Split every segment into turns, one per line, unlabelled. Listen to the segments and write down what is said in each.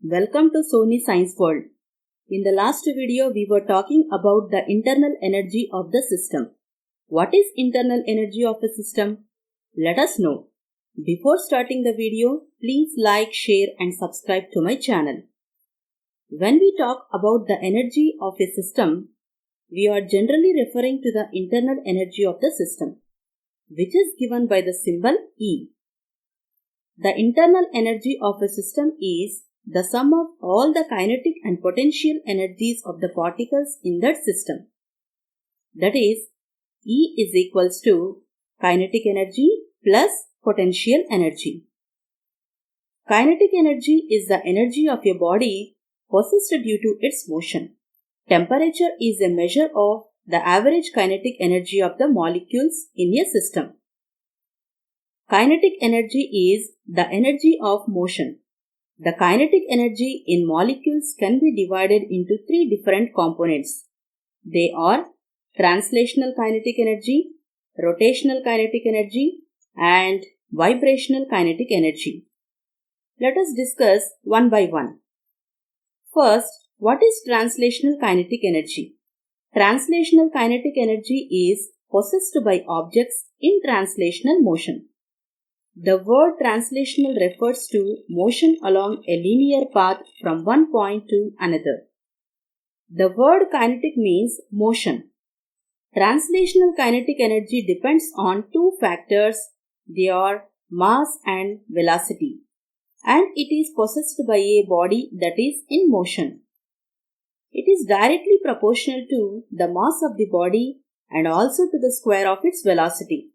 Welcome to SONI Science World. In the last video, we were talking about the internal energy of the system. What is internal energy of a system? Let us know. Before starting the video, please like, share and subscribe to my channel. When we talk about the energy of a system, we are generally referring to the internal energy of the system, which is given by the symbol E. The internal energy of a system is the sum of all the kinetic and potential energies of the particles in that system. That is, E is equals to kinetic energy plus potential energy. Kinetic energy is the energy of a body possessed due to its motion. Temperature is a measure of the average kinetic energy of the molecules in a system. Kinetic energy is the energy of motion. The kinetic energy in molecules can be divided into three different components. They are translational kinetic energy, rotational kinetic energy, and vibrational kinetic energy. Let us discuss one by one. First, what is translational kinetic energy? Translational kinetic energy is possessed by objects in translational motion. The word translational refers to motion along a linear path from one point to another. The word kinetic means motion. Translational kinetic energy depends on two factors. They are mass and velocity, and it is possessed by a body that is in motion. It is directly proportional to the mass of the body and also to the square of its velocity.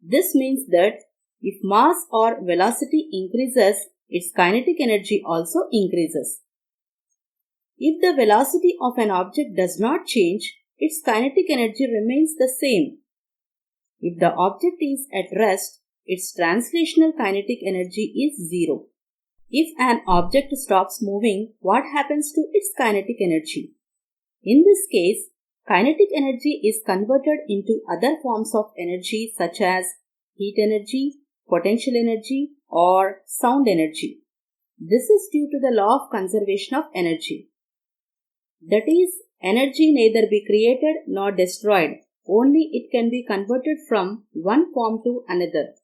This means that if mass or velocity increases, its kinetic energy also increases. If the velocity of an object does not change, its kinetic energy remains the same. If the object is at rest, its translational kinetic energy is zero. If an object stops moving, what happens to its kinetic energy? In this case, kinetic energy is converted into other forms of energy such as heat energy, potential energy, or sound energy. This is due to the law of conservation of energy. That is, energy neither be created nor destroyed, only it can be converted from one form to another.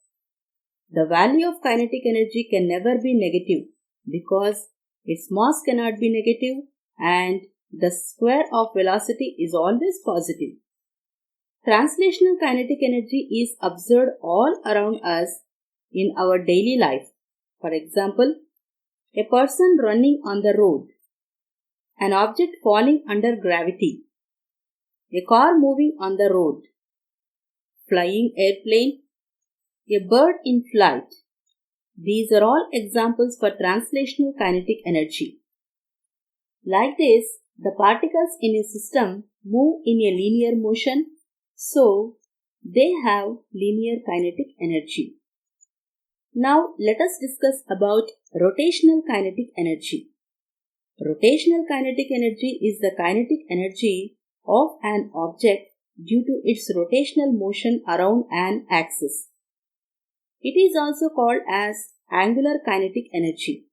The value of kinetic energy can never be negative because its mass cannot be negative and the square of velocity is always positive. Translational kinetic energy is observed all around us in our daily life. For example, a person running on the road, an object falling under gravity, a car moving on the road, flying airplane, a bird in flight. These are all examples for translational kinetic energy. Like this, the particles in a system move in a linear motion, so they have linear kinetic energy. Now let us discuss about rotational kinetic energy. Rotational kinetic energy is the kinetic energy of an object due to its rotational motion around an axis. It is also called as angular kinetic energy.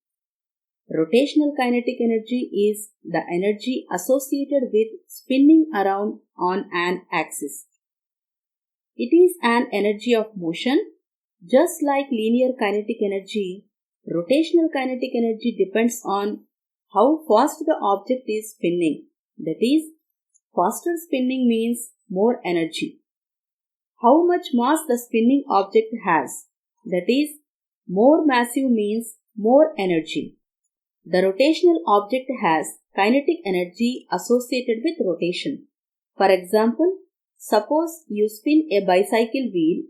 Rotational kinetic energy is the energy associated with spinning around on an axis. It is an energy of motion. Just like linear kinetic energy, rotational kinetic energy depends on how fast the object is spinning. That is, faster spinning means more energy. How much mass the spinning object has. That is, more massive means more energy. The rotational object has kinetic energy associated with rotation. For example, suppose you spin a bicycle wheel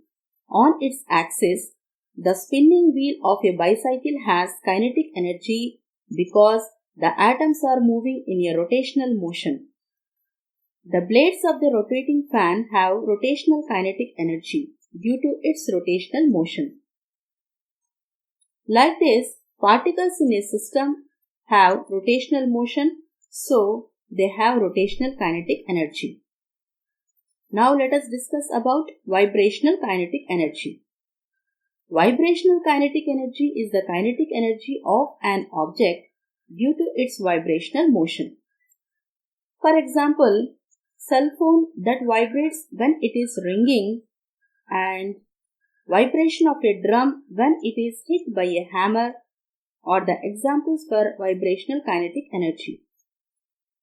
on its axis. The spinning wheel of a bicycle has kinetic energy because the atoms are moving in a rotational motion. The blades of the rotating fan have rotational kinetic energy due to its rotational motion. Like this, particles in a system have rotational motion, so they have rotational kinetic energy. Now let us discuss about vibrational kinetic energy. Vibrational kinetic energy is the kinetic energy of an object due to its vibrational motion. For example, cell phone that vibrates when it is ringing and vibration of a drum when it is hit by a hammer are the examples for vibrational kinetic energy.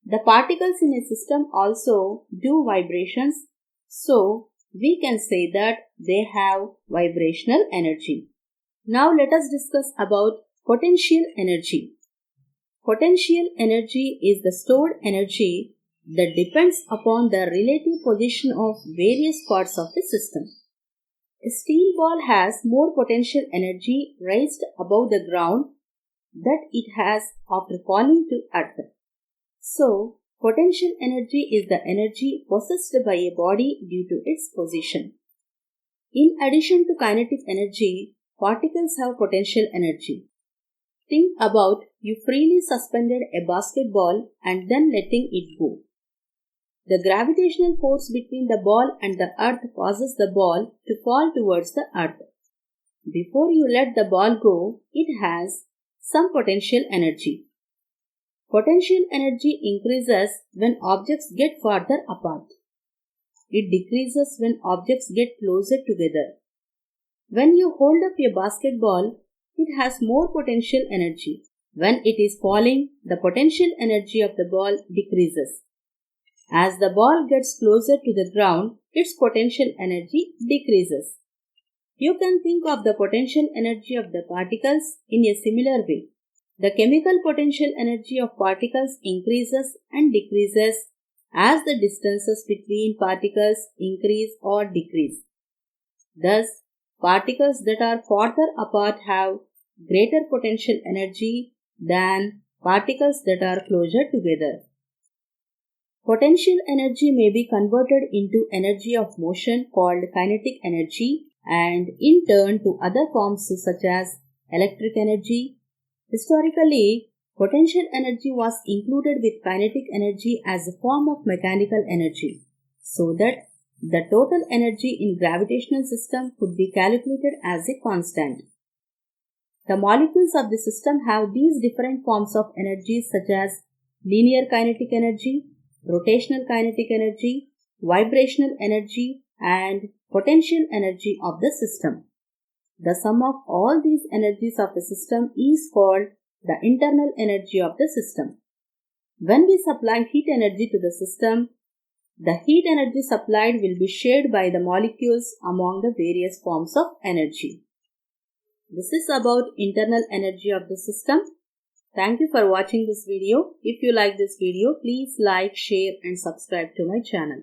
The particles in a system also do vibrations, so we can say that they have vibrational energy. Now let us discuss about potential energy. Potential energy is the stored energy that depends upon the relative position of various parts of the system. A steel ball has more potential energy raised above the ground that it has after falling to earth. So, potential energy is the energy possessed by a body due to its position. In addition to kinetic energy, particles have potential energy. Think about you freely suspended a basketball and then letting it go. The gravitational force between the ball and the earth causes the ball to fall towards the earth. Before you let the ball go, it has some potential energy. Potential energy increases when objects get farther apart. It decreases when objects get closer together. When you hold up a basketball, it has more potential energy. When it is falling, the potential energy of the ball decreases. As the ball gets closer to the ground, its potential energy decreases. You can think of the potential energy of the particles in a similar way. The chemical potential energy of particles increases and decreases as the distances between particles increase or decrease. Thus, particles that are farther apart have greater potential energy than particles that are closer together. Potential energy may be converted into energy of motion called kinetic energy and in turn to other forms such as electric energy. Historically, potential energy was included with kinetic energy as a form of mechanical energy, so that the total energy in gravitational system could be calculated as a constant. The molecules of the system have these different forms of energy such as linear kinetic energy, rotational kinetic energy, vibrational energy, and potential energy of the system. The sum of all these energies of the system is called the internal energy of the system. When we supply heat energy to the system, the heat energy supplied will be shared by the molecules among the various forms of energy. This is about internal energy of the system. Thank you for watching this video. If you like this video, please like, share and subscribe to my channel.